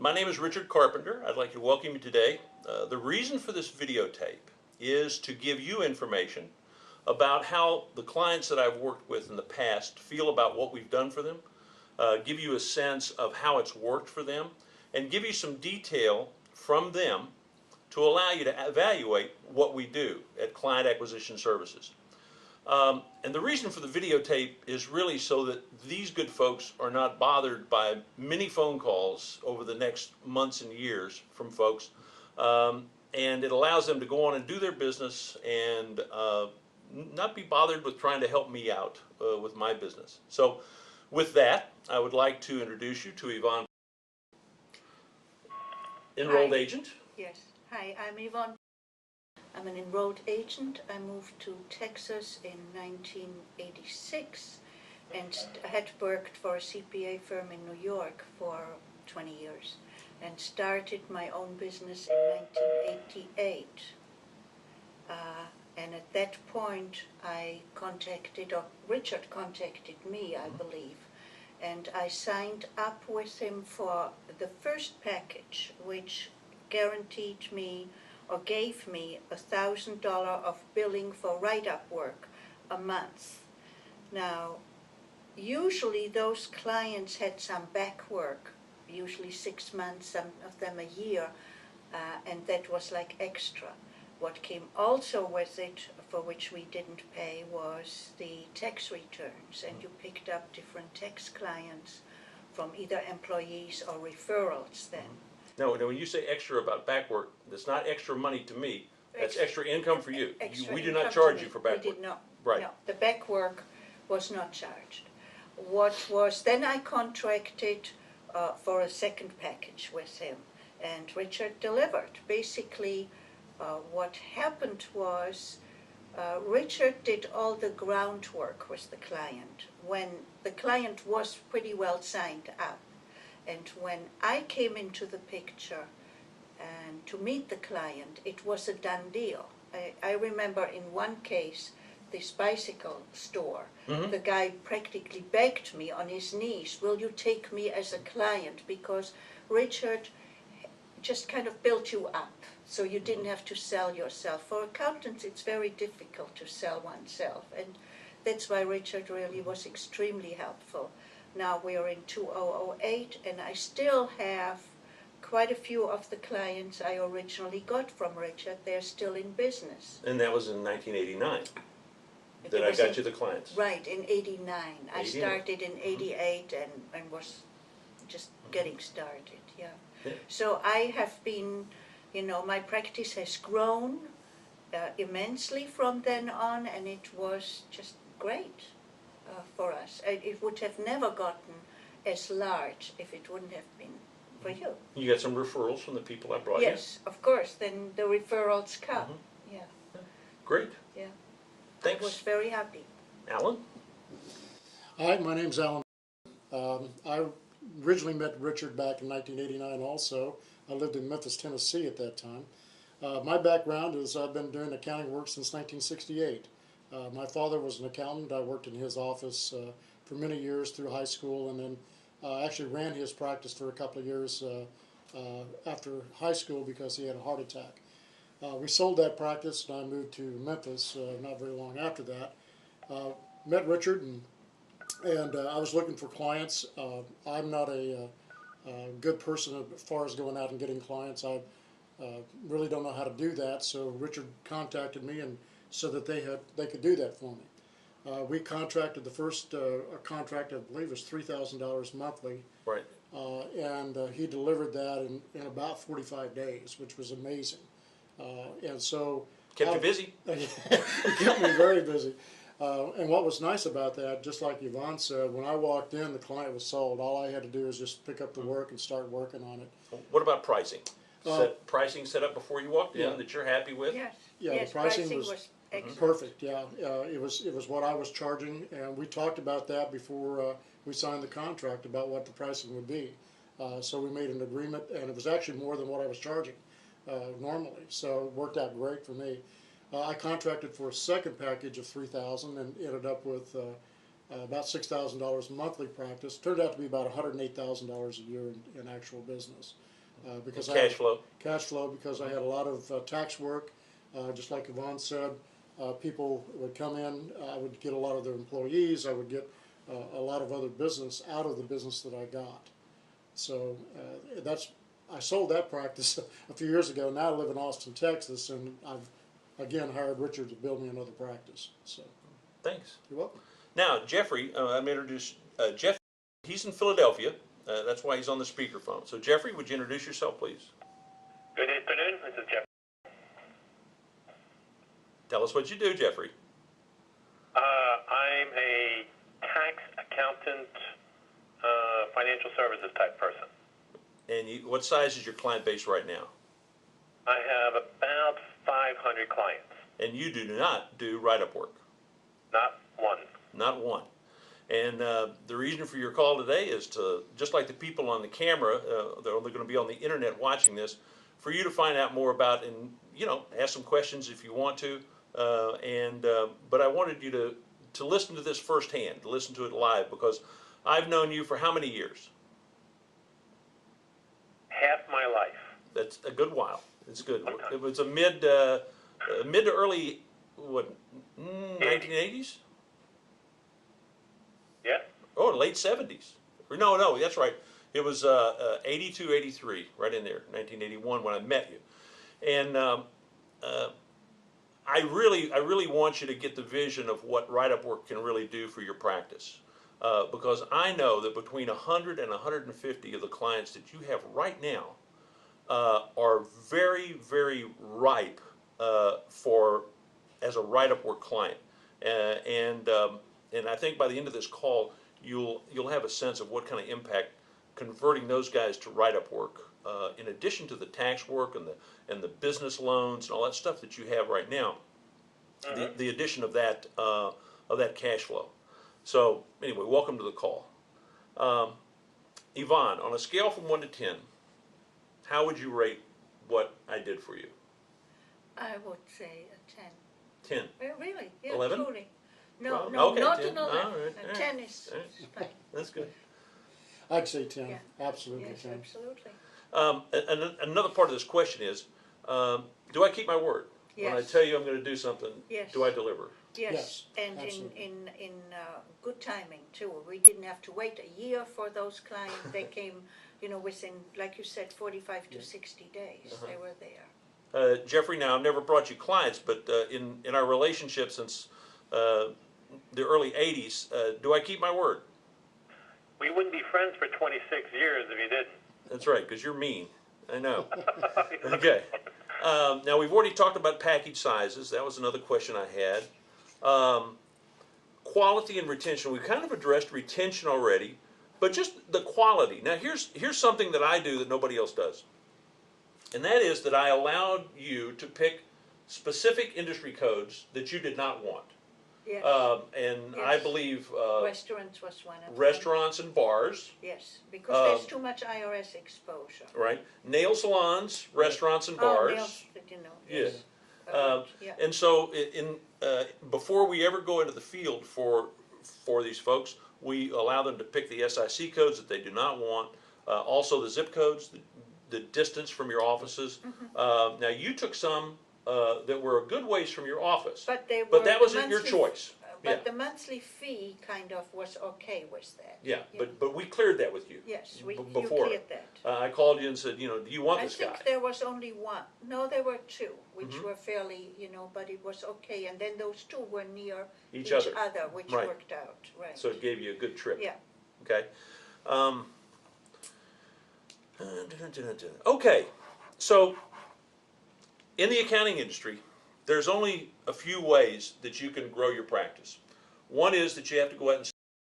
My name is Richard Carpenter. I'd like to welcome you today. The reason for this videotape is to give you information about how the clients that I've worked with in the past feel about what we've done for them, give you a sense of how it's worked for them, and give you some detail from them to allow you to evaluate what we do at Client Acquisition Services. And the reason for the videotape is really so that these good folks are not bothered by many phone calls over the next months and years from folks. And it allows them to go on and do their business and not be bothered with trying to help me out with my business. So with that, I would like to introduce you to Yvonne, enrolled Hi. agent. Yes. Hi, I'm Yvonne. I'm an enrolled agent. I moved to Texas in 1986 and had worked for a CPA firm in New York for 20 years and started my own business in 1988. And at that point Richard contacted me, I believe, and I signed up with him for the first package, which guaranteed me or gave me $1,000 of billing for write-up work a month. Now, usually those clients had some back work, usually 6 months, some of them a year, and that was like extra. What came also with it, for which we didn't pay, was the tax returns, and you picked up different tax clients from either employees or referrals then. Now, when you say extra about back work, that's not extra money to me. That's extra income for you. We do not charge you for back work. We did not. Right. No, the back work was not charged. Then I contracted for a second package with him, and Richard delivered. Basically, what happened was Richard did all the groundwork with the client when the client was pretty well signed up. And when I came into the picture and to meet the client, it was a done deal. I remember in one case, this bicycle store, the guy practically begged me on his knees, will you take me as a client? Because Richard just kind of built you up, so you didn't have to sell yourself. For accountants, it's very difficult to sell oneself, and that's why Richard really was extremely helpful. Now we're in 2008, and I still have quite a few of the clients I originally got from Richard. They're still in business. And that was in 1989 that I got you the clients. Right, in 89. I started in 88 and was just getting started, yeah. So I have been, my practice has grown immensely from then on, and it was just great for us. It would have never gotten as large if it wouldn't have been for you. You got some referrals from the people I brought you? Yes, of course. Then the referrals come. Yeah. Great. Yeah. Thanks. I was very happy. Alan? Hi, my name's Alan. I originally met Richard back in 1989 also. I lived in Memphis, Tennessee at that time. My background is I've been doing accounting work since 1968. My father was an accountant. I worked in his office for many years through high school, and then actually ran his practice for a couple of years after high school because he had a heart attack. We sold that practice and I moved to Memphis not very long after that. Met Richard and I was looking for clients. I'm not a good person as far as going out and getting clients. I really don't know how to do that, so Richard contacted me and said that they could do that for me. We contracted the first contract, I believe, was $3,000 monthly. Right. And he delivered that in about 45 days, which was amazing. And so kept you busy. It kept me very busy. And what was nice about that, just like Yvonne said, when I walked in, the client was sold. All I had to do was just pick up the work and start working on it. What about pricing? Pricing set up before you walked in that you're happy with? Yes. Yeah, yes, the pricing was excellent. perfect. Yeah, it was what I was charging, and we talked about that before we signed the contract about what the pricing would be. So we made an agreement, and it was actually more than what I was charging normally. So it worked out great for me. I contracted for a second package of $3,000 and ended up with about $6,000 monthly practice. Turned out to be about $108,000 a year in actual business. Because Cash flow. Cash flow, because I had a lot of tax work, just like Yvonne said. People would come in, I would get a lot of their employees, I would get a lot of other business out of the business that I got. So I sold that practice a few years ago. Now I live in Austin, Texas, and I've again hired Richard to build me another practice. So Thanks. you're welcome. Now, Jeffrey, I'm introduced Jeff. He's in Philadelphia. That's why he's on the speakerphone. So, Jeffrey, would you introduce yourself, please? Good afternoon. This is Jeff. Tell us what you do, Jeffrey. I'm a tax accountant, financial services type person. And what size is your client base right now? I have about 500 clients. And you do not do write-up work? Not one. Not one. And the reason for your call today is to, just like the people on the camera, they're only going to be on the internet watching this, for you to find out more about, and ask some questions if you want to. But I wanted you to listen to this firsthand, to listen to it live, because I've known you for how many years? Half my life. That's a good while. It's good. Okay. It was a mid to early, 1980s? Yeah? Oh, late 70s. No, that's right. It was 82, 83, right in there, 1981 when I met you. And I really want you to get the vision of what write-up work can really do for your practice. Because I know that between 100 and 150 of the clients that you have right now are very, very ripe as a write-up work client. And I think by the end of this call, you'll have a sense of what kind of impact converting those guys to write-up work, in addition to the tax work and the business loans and all that stuff that you have right now, the addition of that cash flow. So anyway, welcome to the call. Yvonne, on a scale from 1 to 10, how would you rate what I did for you? I would say a 10. 10. Well, really? Yeah, 11? truly. No, Well, okay, not 10. an 11. All right, all right. 10 is All right. fine. That's good. I'd say 10. Yeah. Absolutely Yes, 10. absolutely. And another part of this question is, do I keep my word? When I Yes. tell you I'm going to do something, Yes. do I deliver? Yes, Yes, and absolutely. in good timing too. We didn't have to wait a year for those clients. They came, within, like you said, 45 to 60 days. They were there. Jeffrey, now I've never brought you clients, but in our relationship since the early 80s, do I keep my word? We wouldn't be friends for 26 years if you didn't. That's right, because you're mean. I know. Okay. Now we've already talked about package sizes. That was another question I had. Quality and retention. We kind of addressed retention already, but just the quality. Now here's something that I do that nobody else does. And that is that I allowed you to pick specific industry codes that you did not want. Yes. And Yes. I believe Restaurants was one of them. restaurants and bars, Yes, because there's too much IRS exposure. right? Nail salons, restaurants and bars. Oh, nails, Yeah. yes. Yeah. And so before we ever go into the field for these folks, we allow them to pick the SIC codes that they do not want, also the zip codes, the distance from your offices. Now you took some that were a good ways from your office, But they were but that the wasn't your monthly- choice. But Yeah. the monthly fee kind of was okay with that. Yeah, but we cleared that with you. Yes, you before. cleared that. I called you and said, do you want I this think guy? there was only one. No, there were two, which Mm-hmm. were fairly, but it was okay. And then those two were near Each each other. other, which Right. worked out. Right. So it gave you a good trip. Yeah. Okay. Okay. So in the accounting industry, there's only a few ways that you can grow your practice. One is that you have to go out and